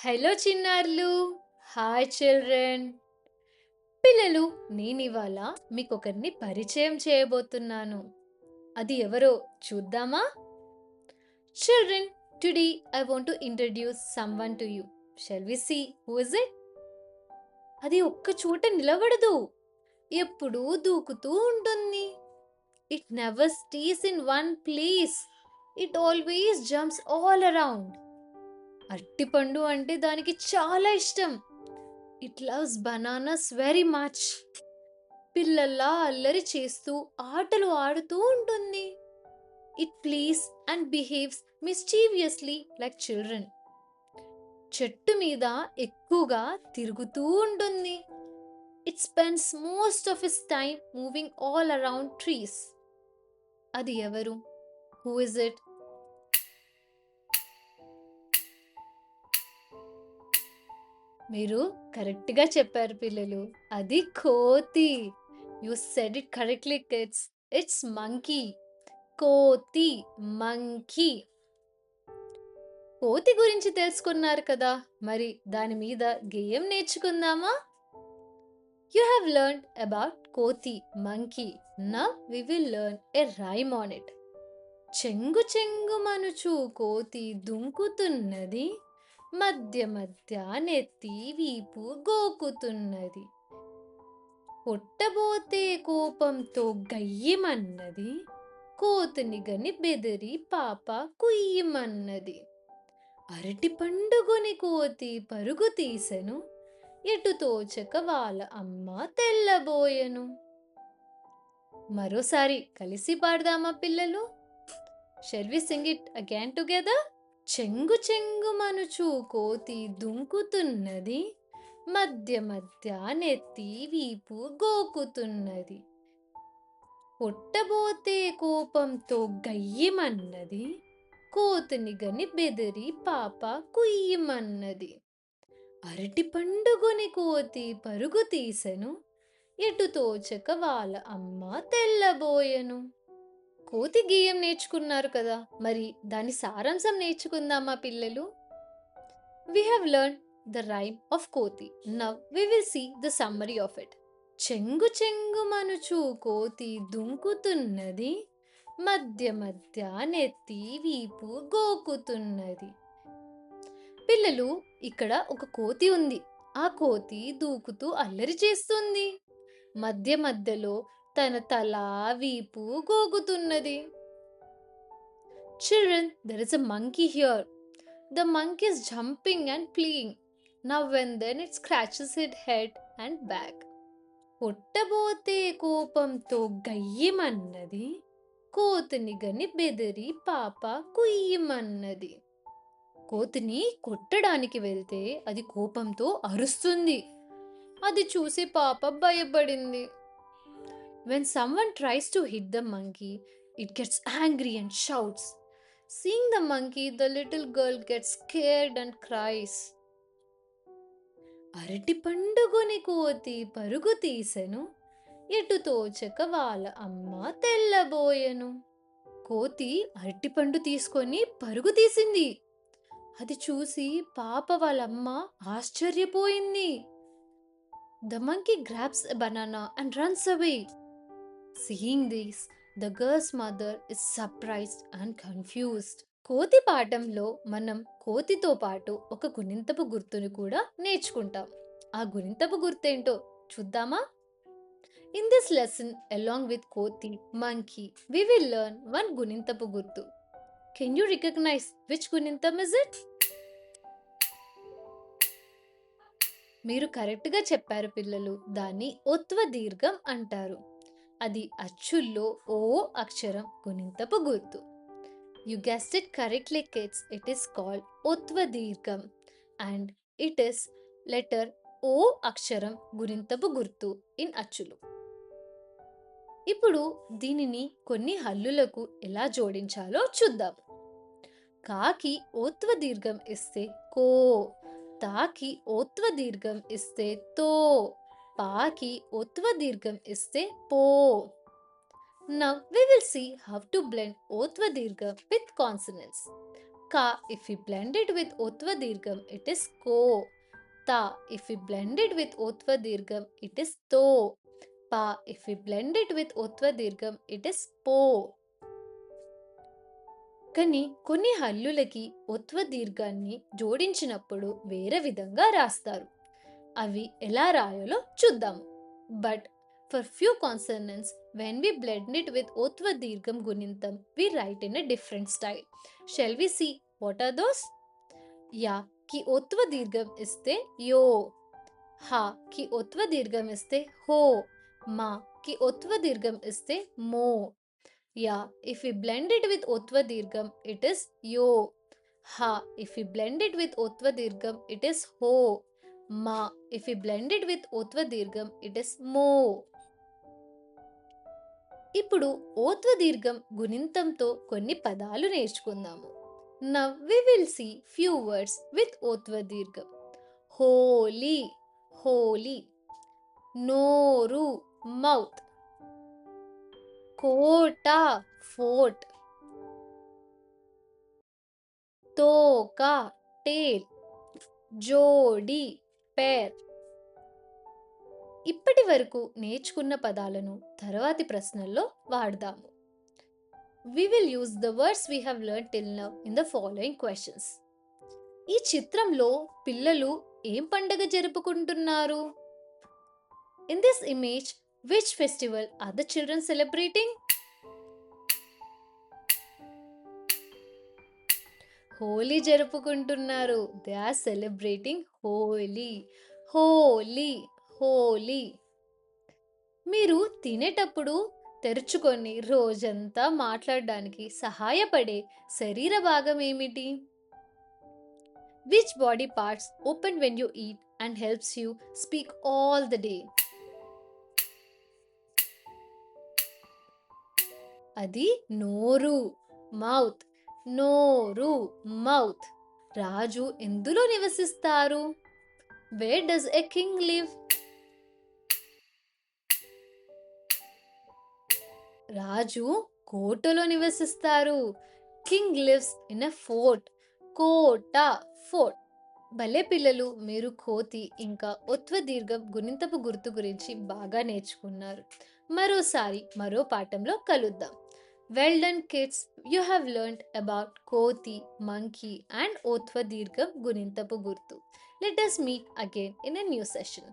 Hello చిన్నారులు. Hi children. పిల్లలు, నేనివాళ మీకొకరిని పరిచయం చేయబోతున్నాను. అది ఎవరో చూద్దామా? Children, today I want to introduce someone to you. Shall we see who is it? అది ఒక్క చోట నిలబడదు. ఎప్పుడూ దూకుతూ ఉంటుంది. It never stays in one place. It always jumps all around. అరటిపండు అంటే దానికి చాలా ఇష్టం. It loves bananas very much. పిల్లల్లా అల్లరి చేస్తూ ఆటలు ఆడుతూ ఉంటుంది. It plays and behaves mischievously like children. చెట్టు మీద ఎక్కువగా తిరుగుతూ ఉంటుంది. It spends most of is time moving all around trees. అది ఎవరు? Who is it? మీరు కరెక్ట్‌గా చెప్పారు పిల్లలు. అది కోతి. You said it correctly kids. It's monkey. కోతి, మంకీ. కోతి గురించి తెలుసుకున్నారు కదా! మరి దాని మీద గేయం నేర్చుకుందామా? You have learned about కోతి, monkey. Now we will learn a rhyme on it. చెంగు చెంగుమనుచు కోతి దుంకుతున్నది, మధ్య మధ్య నెత్తి వీపు గోకుతున్నది. కొట్టబోతే కోపంతో గయ్యిమన్నది, కోతిని గని బెదిరి పాప కుయ్యిమన్నది. అరటి పండుగొని కోతి పరుగు తీసెను, ఎటు తోచక వాళ్ళ అమ్మ తెల్లబోయెను. మరోసారి కలిసి పాడదామా పిల్లలు? Shall we sing it again together? చెంగు చెంగుమనుచు కోతి దుంకుతున్నది, మధ్య మధ్య నెత్తి వీపు గోకుతున్నది. కొట్టబోతే కోపంతో గయ్యిమన్నది, కోతిని గని బెదిరి పాప కుయ్యిమన్నది. అరటి పండుగొని కోతి పరుగు తీసెను, ఎటు తోచక వాళ్ళ అమ్మ తెల్లబోయెను. కోతి గేయం నేర్చుకున్నారు కదా, మరి దాని సారాంశం నేర్చుకుందామా పిల్లలు? We have learned the rhyme of కోతి. Now we will see the summary of it. చెంగు చెంగుమనుచు కోతి దుంకుతున్నది, మధ్య మధ్య నెత్తి వీపు గోకుతున్నది. పిల్లలు, ఇక్కడ ఒక కోతి ఉంది. ఆ కోతి దూకుతూ అల్లరి చేస్తుంది. మధ్య మధ్యలో తన తల, వీపు గోకుతున్నది. Children, there is a monkey here. The monkey is jumping and playing. Now and then it scratches its head and back. కొట్టబోతే కోపంతో గయ్యిమన్నది, కోతిని గని బెదిరి పాప కుయ్యిమన్నది. కోతిని కొట్టడానికి వెళ్తే అది కోపంతో అరుస్తుంది. అది చూసి పాప భయపడింది. When someone tries to hit the monkey, it gets angry and shouts. Seeing the monkey, the little girl gets scared and cries. అరటి పండుగొని కోతి పరుగు తీసెను, ఎటు తోచక వాళ్ళ అమ్మ తెల్లబోయెను. కోతి అరటిపండు తీసుకొని పరుగు తీసింది. అది చూసి పాప వాళ్ళమ్మ ఆశ్చర్యపోయింది. The monkey grabs a banana and runs away. Seeing this, the girl's mother is surprised and confused. కోతి పాఠంలో మనం కోతితో పాటు ఒక గుణింతపు గుర్తుని కూడా నేర్చుకుంటాం. ఆ గుణింతపు గుర్తేంటో చూద్దామా? In this lesson, along with koti, monkey, we will learn one గుణింతపు గుర్తు. Can you recognize which గుణింతం is it? మీరు కరెక్ట్‌గా చెప్పారు పిల్లలు. దాన్ని ఒత్వ దీర్ఘం అంటారు. అది అచ్చుల్లో ఓ అక్షరం గుణింతపు గుర్తు. You guessed it correctly kids. It is called ఒత్వ దీర్ఘం and it is letter ఓ అక్షరం గుణింతపు గుర్తు ఇన్ అచ్చులు. ఇప్పుడు దీనిని కొన్ని హల్లులకు ఎలా జోడించాలో చూద్దాం. కాకి ఓత్వ దీర్ఘం ఇస్తే కో, తాకి ఓత్వ దీర్ఘం ఇస్తే తో, పాకి ఓత్వ దీర్ఘం ఇస్తే పో. Now we will see how to blend ఓత్వ దీర్ఘం with consonants. Ka, if we blend it with Ottva Dirgham, it is ko. Ta, if we blend it with Ottva Dirgham, it is to. Pa, if we blend it with Ottva Dirgham, it is po. కానీ కొన్ని హల్లులకి ఒత్వ దీర్ఘాన్ని జోడించినప్పుడు వేరే విధంగా రాస్తారు. అవి ఎలా రాయాలో చూద్దాము. But for few consonants when we blend it with ఓత్వ దీర్ఘం గుణింతం we write in a different style. Shall we see what are those? యా కి ఓత్వ దీర్ఘం ఇస్తే యో, హా కి ఓత్వ దీర్ఘం ఇస్తే హో, మా కి ఓత్వ దీర్ఘం ఇస్తే మో. Yeah if we blend it with Ottva Dirgham, it is yo. Ha, if we blend it with Ottva Dirgham, it is ho. Ma, if we blend it with Ottva Dirgham, it is mo. ఇప్పుడు ఓత్వ దీర్ఘం గుణింతంతో కొన్ని పదాలు నేర్చుకుందాము. Now we will see few words with ఓత్వ దీర్ఘం. Holy, holy. Noru, mouth. కోట, fort. తోక, టేల్. జోడి, పేర్. ఇప్పటి వరకు నేర్చుకున్న పదాలను తర్వాతి ప్రశ్నల్లో వాడదాము. We will use the words we have learned till now in the following questions. ఈ చిత్రంలో పిల్లలు ఏం పండగ జరుపుకుంటున్నారు? In this image, which festival are the children celebrating? Holi జరుపుకుంటున్నారు. They are celebrating Holi. Holi, Holi. మీరు తినేటప్పుడు తెరుచుకొని రోజంతా మాట్లాడడానికి సహాయపడే శరీర భాగం ఏమిటి? Which body parts open when you eat and helps you speak all the day? అది నోరు, మౌత్. నోరు, మౌత్. రాజు ఎందులో నివసిస్తారు? Where does a king live? రాజు కోటలో నివసిస్తారు. King lives in a fort. కోట, ఫోర్ట్. భలే పిల్లలు, మీరు కోతి ఇంకా ఒత్వ దీర్ఘం గుణింతపు గుర్తు గురించి బాగా నేర్చుకున్నారు. మరోసారి మరో పాఠంలో కలుద్దాం. Well done kids, you have learned about Koti, monkey and Othva Dirgham Gunintapu Gurtu. Let us meet again in a new session.